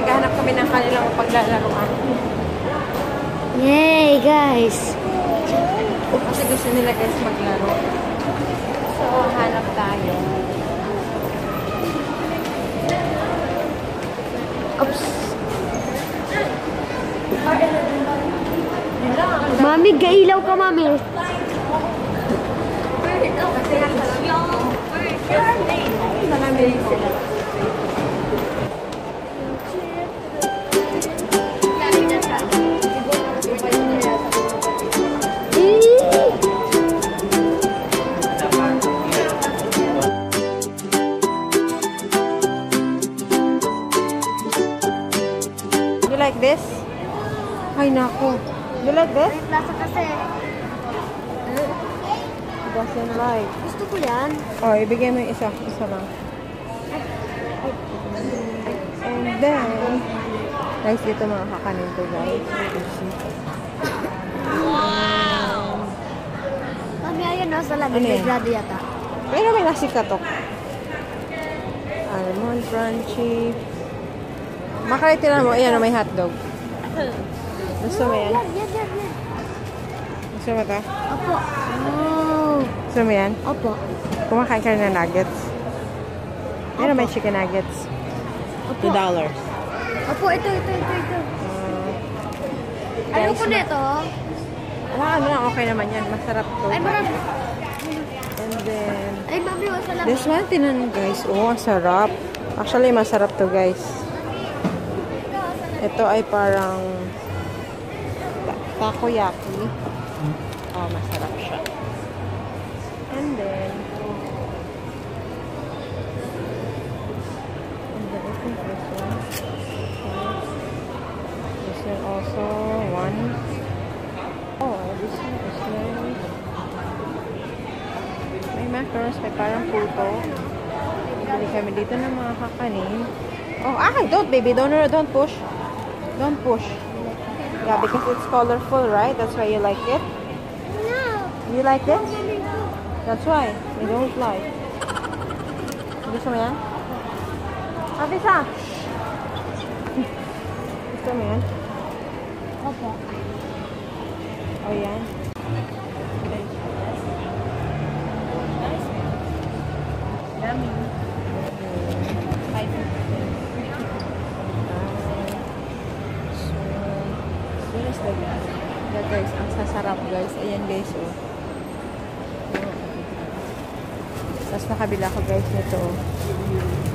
naghahanap kami ng kanilang paglalaroan. Yay, guys! Kasi gusto nila guys maglaro. So, hanap tayo. Oops! Mami, gailaw ka, mami! You like this? Ay, naku. You like this? Lasa kasi. Doesn't like. Gusto ko yan. Oh, ibigay mo yung isa. Isa lang. And then, guys, dito mga kakanin to, guys. Mami, ayun na sa lamin. Ano May yan? grado yata. Pero may nasi katok. Almond crunchy. Makalitin mo. Ayan, may hotdog. Gusto mo yan? Yan. Gusto mo ito? Opo. Oh. Gusto mo yan? Opo. Kumakain ka na ng nuggets. Pero may chicken nuggets. Opo. $2. Opo, ito. Ano ko nito? Ano lang, okay naman yan. Masarap to. Ay, marami. And then, Ay, mami, wala sa lamin. this one, tinan guys. Oh, ang sarap. Actually, masarap to guys. Ito ay parang takoyaki. Oh, masarap siya. And then, I think this one. This one also, one. Oh, this one is nice. May macros, may parang puto. Bili kami dito ng mga kakanin. Oh, don't baby, don't push. Don't push. Yeah, because it's colorful, right? That's why you like it. No. You like it? That's why. You don't like. Gusto mo yan? Afisa! Gusto mo yan? Opo. Oh, yan. Yummy. Yeah, guys, ang sasarap guys. Ayan guys, oh. Tapos nakabila ko guys nito.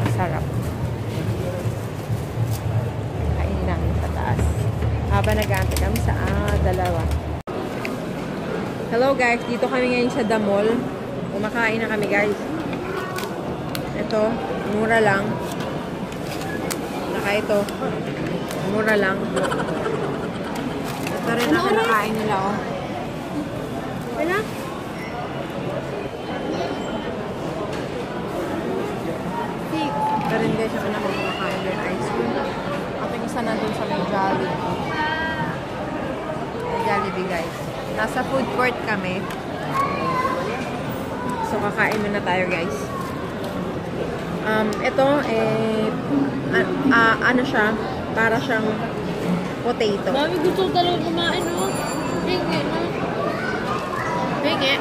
Masarap. Kainin namin sa taas. Habang nag-aantay kami sa dalawa. Hello guys, dito kami ngayon sa The Mall. Kumakain na kami guys. Ito, mura lang. Naka ito. Mura lang. Ito rin ang kinakain nila, oh. Wala? Ito rin guys, yung anak ko kumakain din ice cream. At yung isa na dun sa may Jollibee. May Jollibee guys. Nasa food court kami. So, kakain muna tayo guys. Ito, ano siya? Para siyang potato. Mami, gusto talaga kumain, no? Hingi, no? Hingi.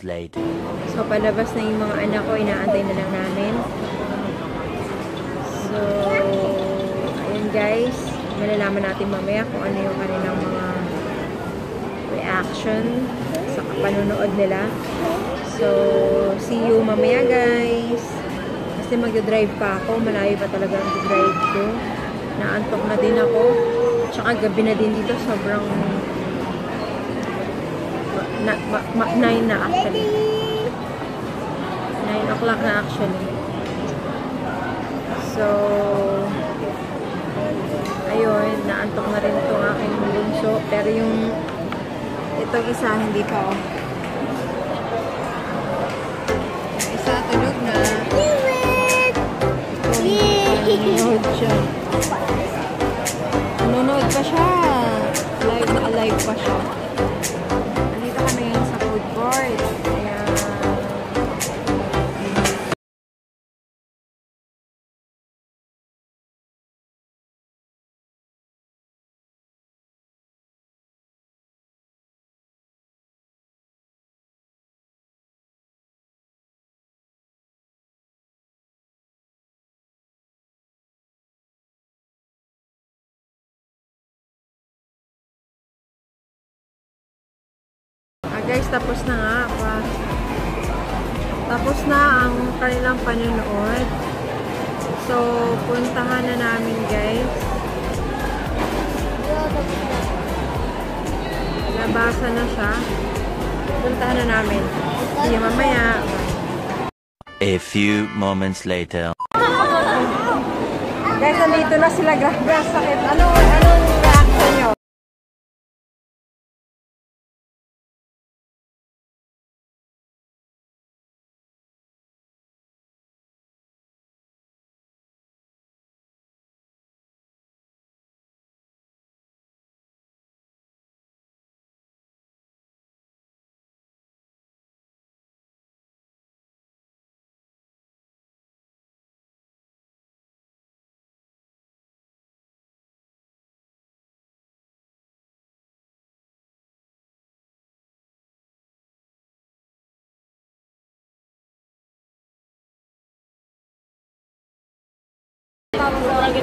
Later. So, palabas na yung mga anak ko. Inaantay na lang namin. So, ayun guys. Malalaman natin mamaya kung ano yung kanilang mga reaction sa panunood nila. So, So, see you mamaya guys. Kasi magdadrive pa ako. Malayo pa talaga ang drive ko. Naantok na din ako. Tsaka gabi na din dito. Sobrang 9 na actually. 9 o'clock na actually. So, ayun. Naantok na rin itong aking bunso. Pero yung itong isa, hindi pa oh. Isa, tulog na. Nanonood siya. Nanonood pa siya. Live na alive pa siya. Nandito kami ngayon sa food court. Ayan. Guys, tapos na nga pa. Tapos na ang kanilang panonood. So, puntahan na namin guys. Nabasa na siya. Puntahan na namin. Sige, mamaya. A few moments later. Guys, nandito na sila. Grabe, sakit. Anong reaction nyo?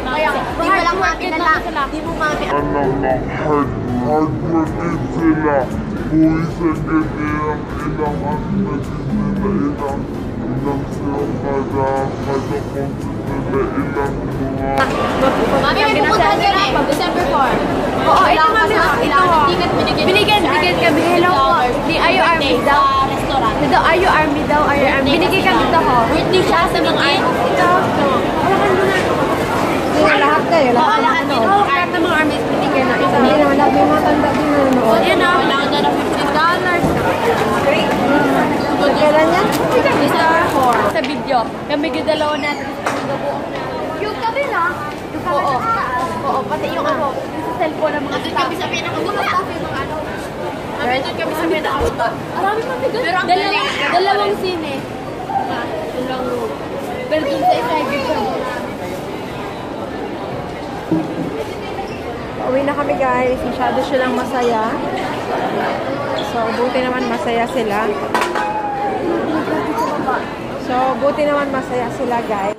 Kaya, di mo lang makinala. Di mo makinala. hard working sila. Buwisan ganyan ilang ilang sila kada konsep nila ilang mga Mami, may pupunta din eh. December 4. Oo, ito mami. Ito. Binigyan kami. Hello po. Are you army daw? Restaurant. Ito, are you army daw? Are you army? Binigyan kami ito ho. Birthday siya sa mga Ito. Lahat kayo. Lahat din. Lahat ng mga army binigyan na ito. Hindi naman lahat. May matanda din na noon. Yan na. Kailangan na ng $50. Kailan yan? December 4. Sa video. Kami gidalawa natin. Yung kami na. Oo. Oo, pati yung ano. Sa cellphone ng mga Nandun staff. kami sa pinakabuta. Nandun kami sa pinakabuta. Marami mabigat. Pero ang galing. Dalawang sine. Dalawang room. Pero dun sa isa, gitsa. Pauwi na kami guys. Masyado silang masaya. So, buti naman masaya sila. So, buti naman masaya sila guys.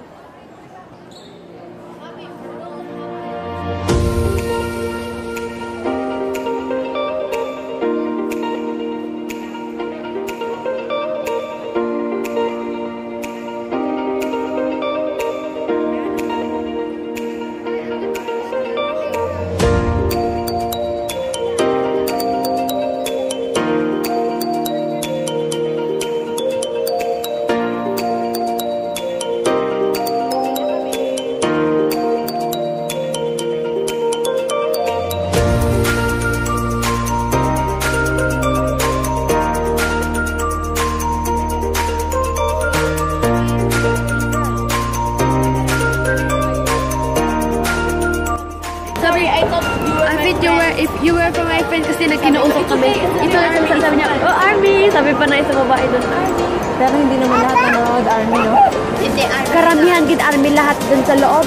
If you were from my friend kasi nagkinausap kami. Ito lang sabi niya, oh Army! Sabi pa na isang babae doon, Army. Pero hindi naman lahat nanonood Army, no? Hindi, Karamihan gid Army lahat doon sa loob.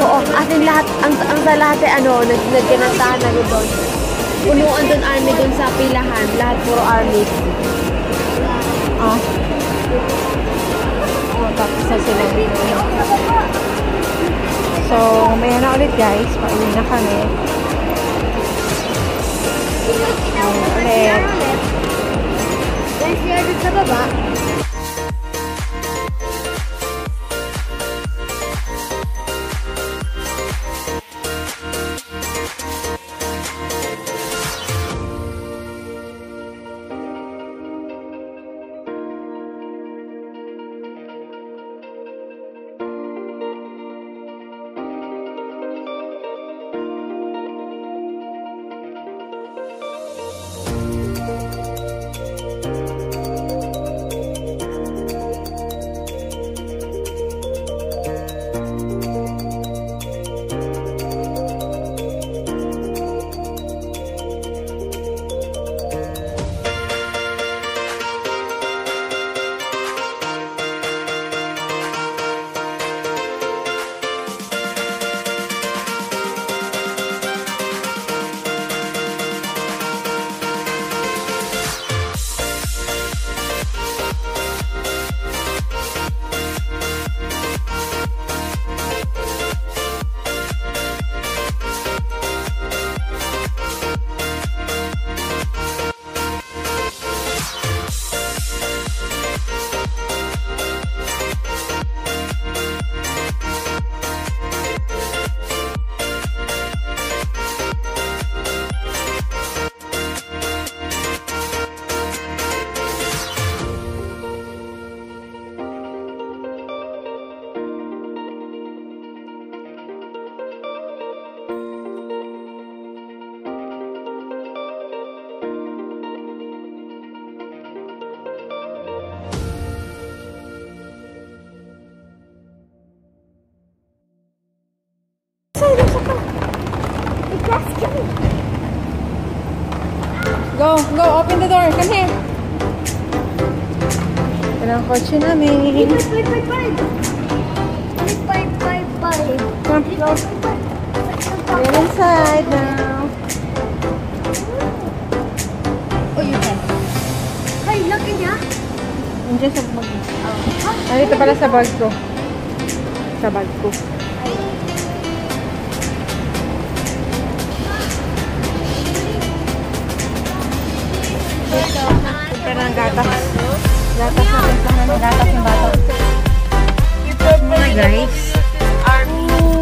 Oo, as in lahat, ang sa lahat ay ano, nagkinantahan na doon. Punuan doon Army doon sa pilahan. Lahat puro Army. Ah. Oh, tapos na sila. So, may na ulit guys. Pauwi na kami. Ulit. mag-edit sa baba. Go, go, open the door. Come here. Ito na ang kotse namin. Come, go. We're inside now. Oh, you can. Hey, laki niya. Nandiyan sa bag. Nandito pala sa bag ko. Sa bag ko. Punta ng gatas. Gatas na pintahan. Gatas ng bata. Mga guys.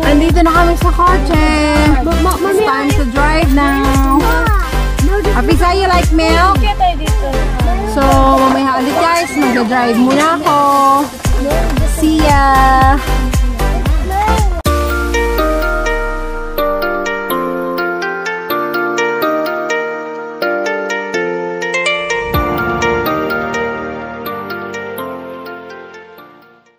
Andito na kami sa kotse. It's time to drive now. Apisa, you like milk? So, mamaya ulit guys. Mag-drive muna ako. See ya!